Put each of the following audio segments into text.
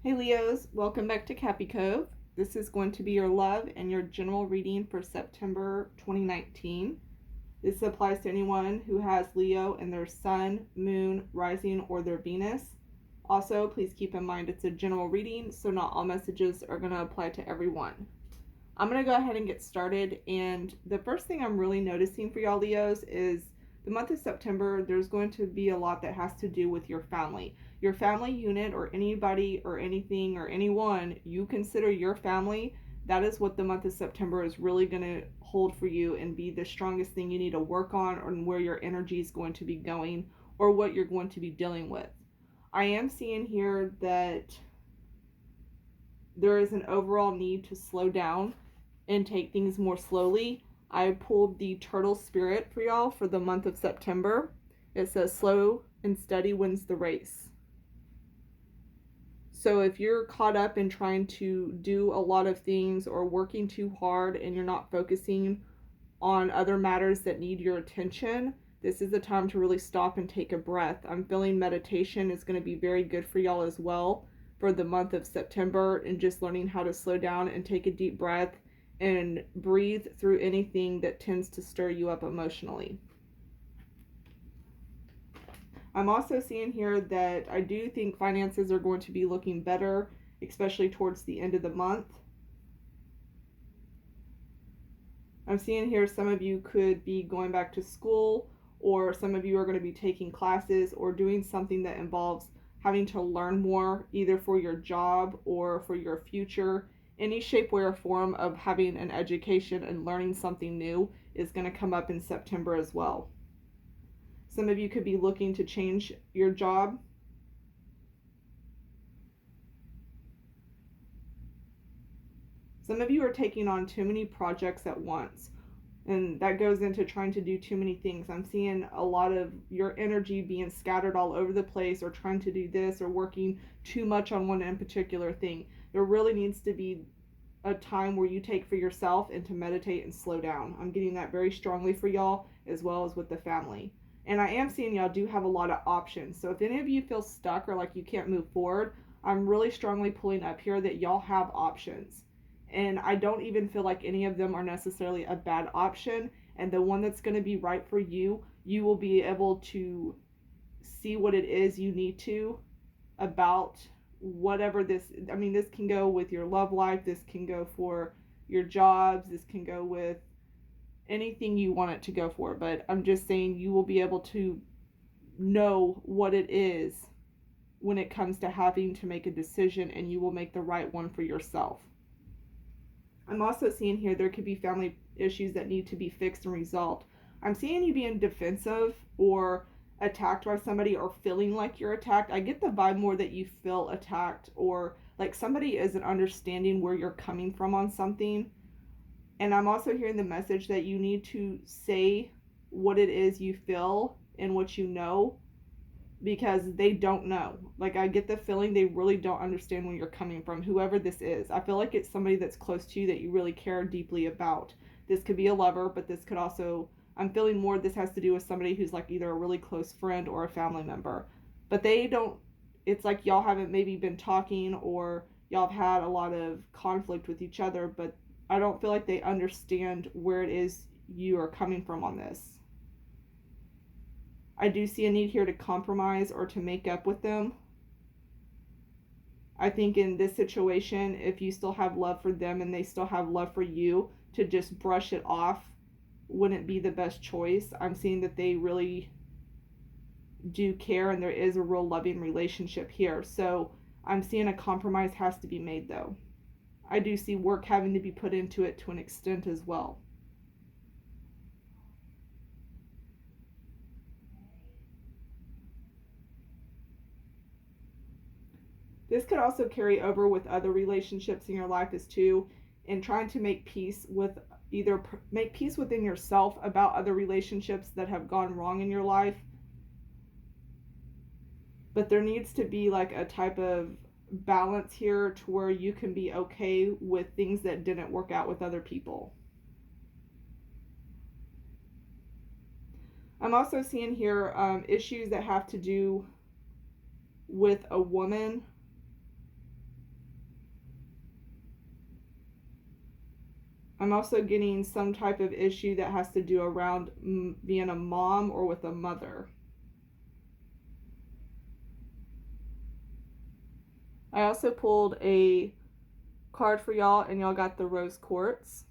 Hey Leos, welcome back to Cappy Cove. This is going to be your love and your general reading for September 2019. This applies to anyone who has Leo in their sun, moon, rising, or their Venus. Also, please keep in mind it's a general reading, so not all messages are going to apply to everyone. I'm going to go ahead and get started. And the first thing I'm really noticing for y'all Leos is the month of September, there's going to be a lot that has to do with your family unit, or anybody or anything or anyone you consider your family. That is what the month of September is really going to hold for you and be the strongest thing you need to work on, or where your energy is going to be going, or what you're going to be dealing with. I am seeing here that there is an overall need to slow down and take things more slowly. I pulled the turtle spirit for y'all for the month of September. It says slow and steady wins the race. So if you're caught up in trying to do a lot of things or working too hard and you're not focusing on other matters that need your attention, this is the time to really stop and take a breath. I'm feeling meditation is going to be very good for y'all as well for the month of September, and just learning how to slow down and take a deep breath and breathe through anything that tends to stir you up emotionally. I'm also seeing here that I do think finances are going to be looking better, especially towards the end of the month. I'm seeing here some of you could be going back to school, or some of you are going to be taking classes or doing something that involves having to learn more, either for your job or for your future. Any shape, way, or form of having an education and learning something new is going to come up in September as well. Some of you could be looking to change your job. Some of you are taking on too many projects at once, and that goes into trying to do too many things. I'm seeing a lot of your energy being scattered all over the place, or trying to do this, or working too much on one in particular thing. There really needs to be a time where you take for yourself and to meditate and slow down. I'm getting that very strongly for y'all, as well as with the family. And I am seeing y'all do have a lot of options. So if any of you feel stuck or like you can't move forward, I'm really strongly pulling up here that y'all have options. And I don't even feel like any of them are necessarily a bad option. And the one that's going to be right for you, you will be able to see what it is you need to about whatever this. I mean, this can go with your love life, this can go for your jobs, this can go with anything you want it to go for. But I'm just saying you will be able to know what it is when it comes to having to make a decision, and you will make the right one for yourself. I'm also seeing here there could be family issues that need to be fixed and resolved. I'm seeing you being defensive or attacked by somebody, or feeling like you're attacked. I get the vibe more that you feel attacked, or like somebody isn't understanding where you're coming from on something. And I'm also hearing the message that you need to say what it is you feel and what you know, because they don't know. Like, I get the feeling they really don't understand where you're coming from, whoever this is. I feel like it's somebody that's close to you that you really care deeply about. This could be a lover, but this could also, I'm feeling more this has to do with somebody who's like either a really close friend or a family member. But they don't, it's like y'all haven't maybe been talking, or y'all have had a lot of conflict with each other, but I don't feel like they understand where it is you are coming from on this. I do see a need here to compromise or to make up with them. I think in this situation, if you still have love for them and they still have love for you, to just brush it off wouldn't be the best choice. I'm seeing that they really do care, and there is a real loving relationship here. So I'm seeing a compromise has to be made, though. I do see work having to be put into it to an extent as well. This could also carry over with other relationships in your life as too, in trying to make peace with, either make peace within yourself about other relationships that have gone wrong in your life. But there needs to be like a type of balance here to where you can be okay with things that didn't work out with other people. I'm also seeing here issues that have to do with a woman I'm also getting some type of issue that has to do around being a mom or with a mother. I also pulled a card for y'all, and y'all got the Rose Quartz,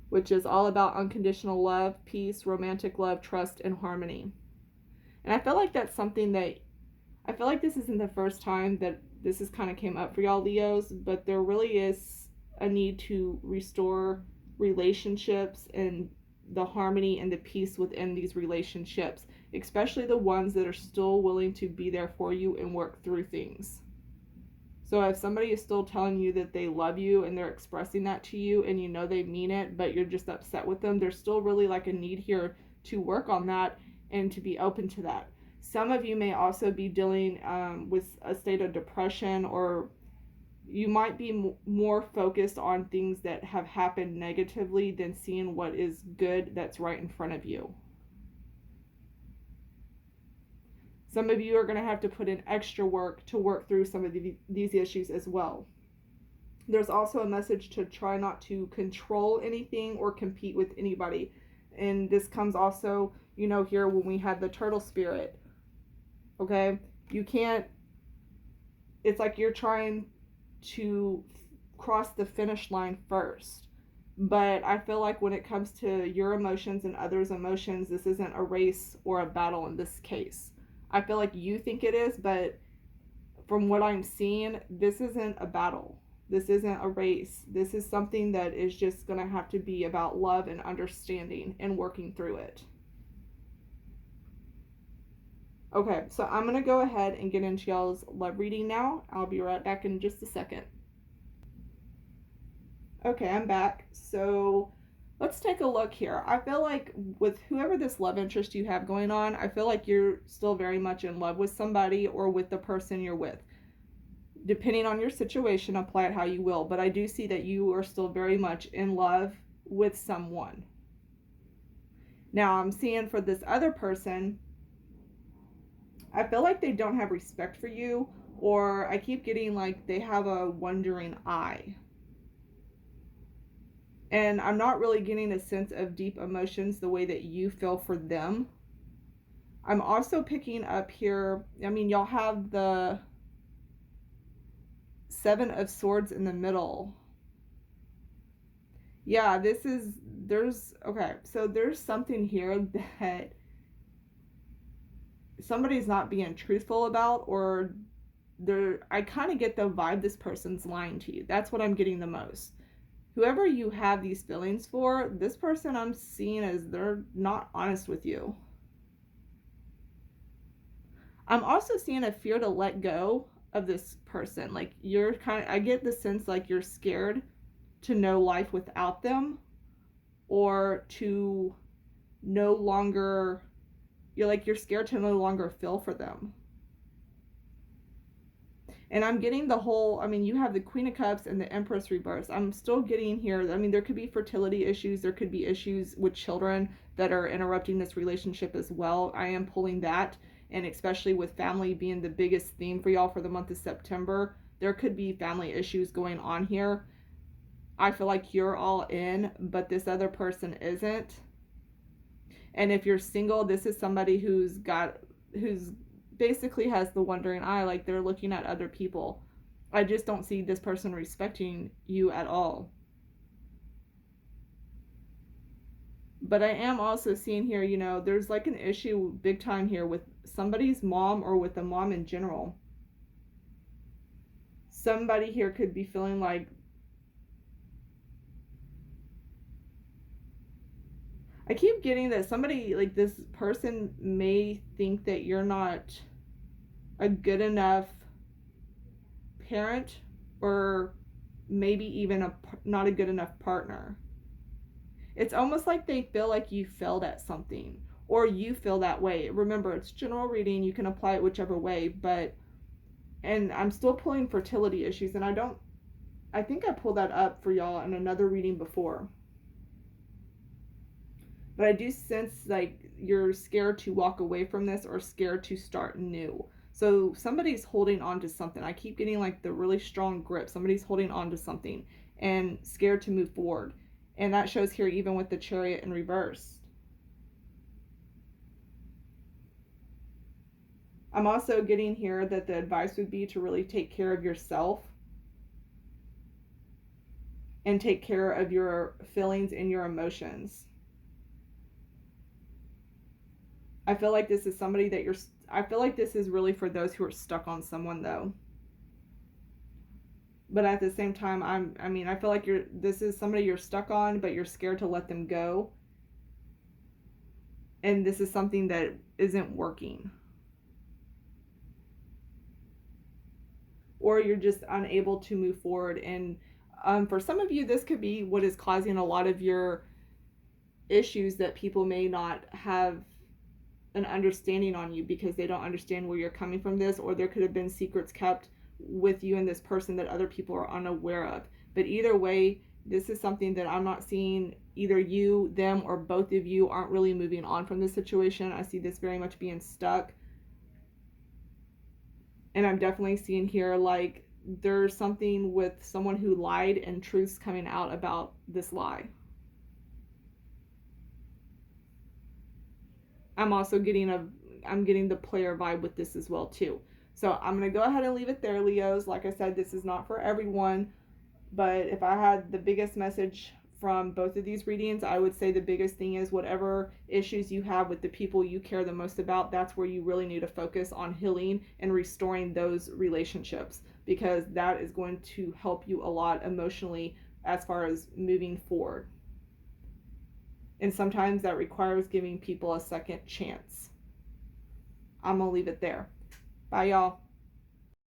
which is all about unconditional love, peace, romantic love, trust, and harmony. And I feel like that's something that I feel like this isn't the first time that this has kind of came up for y'all Leos, but there really is a need to restore relationships and the harmony and the peace within these relationships, especially the ones that are still willing to be there for you and work through things. So if somebody is still telling you that they love you and they're expressing that to you and you know they mean it, but you're just upset with them, there's still really like a need here to work on that and to be open to that. Some of you may also be dealing with a state of depression, or you might be more focused on things that have happened negatively than seeing what is good that's right in front of you. Some of you are going to have to put in extra work to work through some of these issues as well. There's also a message to try not to control anything or compete with anybody. And this comes also, here when we had the turtle spirit. Okay? You can't, it's like you're trying to cross the finish line first. But I feel like when it comes to your emotions and others' emotions, this isn't a race or a battle in this case. I feel like you think it is, but from what I'm seeing, this isn't a battle. This isn't a race. This is something that is just going to have to be about love and understanding and working through it. Okay, so I'm going to go ahead and get into y'all's love reading now. I'll be right back in just a second. Okay, I'm back. So let's take a look here. I feel like with whoever this love interest you have going on, I feel like you're still very much in love with somebody or with the person you're with. Depending on your situation, apply it how you will. But I do see that you are still very much in love with someone. Now, I'm seeing for this other person, I feel like they don't have respect for you, or I keep getting like they have a wandering eye. And I'm not really getting a sense of deep emotions the way that you feel for them. I'm also picking up here, y'all have the Seven of Swords in the middle. Yeah, there's something here that somebody's not being truthful about, or I kind of get the vibe this person's lying to you. That's what I'm getting the most. Whoever you have these feelings for, this person I'm seeing as they're not honest with you. I'm also seeing a fear to let go of this person. Like I get the sense like you're scared to know life without them, or to no longer, you're scared to no longer feel for them. And I'm getting the whole, you have the Queen of Cups and the Empress reverse. I'm still getting here, there could be fertility issues. There could be issues with children that are interrupting this relationship as well. I am pulling that. And especially with family being the biggest theme for y'all for the month of September, there could be family issues going on here. I feel like you're all in, but this other person isn't. And if you're single, this is somebody who's basically has the wandering eye, like they're looking at other people. I just don't see this person respecting you at all. But I am also seeing here, there's like an issue big time here with somebody's mom, or with a mom in general. Somebody here could be feeling like, I keep getting that somebody, like this person may think that you're not a good enough parent, or maybe even not a good enough partner. It's almost like they feel like you failed at something, or you feel that way. Remember, it's general reading. You can apply it whichever way, and I'm still pulling fertility issues, and I think I pulled that up for y'all in another reading before. But I do sense like you're scared to walk away from this, or scared to start new. So somebody's holding on to something. I keep getting like the really strong grip. Somebody's holding on to something. and scared to move forward. And that shows here even with the Chariot in reverse. I'm also getting here that the advice would be to really take care of yourself and take care of your feelings and your emotions. I feel like this is somebody that I feel like this is really for those who are stuck on someone though. But at the same time, I feel like this is somebody you're stuck on, but you're scared to let them go. And this is something that isn't working. Or you're just unable to move forward. And for some of you, this could be what is causing a lot of your issues, that people may not have an understanding on you because they don't understand where you're coming from this, or there could have been secrets kept with you and this person that other people are unaware of. But either way, this is something that I'm not seeing either you, them, or both of you aren't really moving on from this situation. I see this very much being stuck. And I'm definitely seeing here like there's something with someone who lied and truth's coming out about this lie. I'm also getting the player vibe with this as well too. So I'm going to go ahead and leave it there, Leos. Like I said, this is not for everyone, but if I had the biggest message from both of these readings, I would say the biggest thing is whatever issues you have with the people you care the most about, that's where you really need to focus on healing and restoring those relationships, because that is going to help you a lot emotionally as far as moving forward. And sometimes that requires giving people a second chance. I'm going to leave it there. Bye, y'all.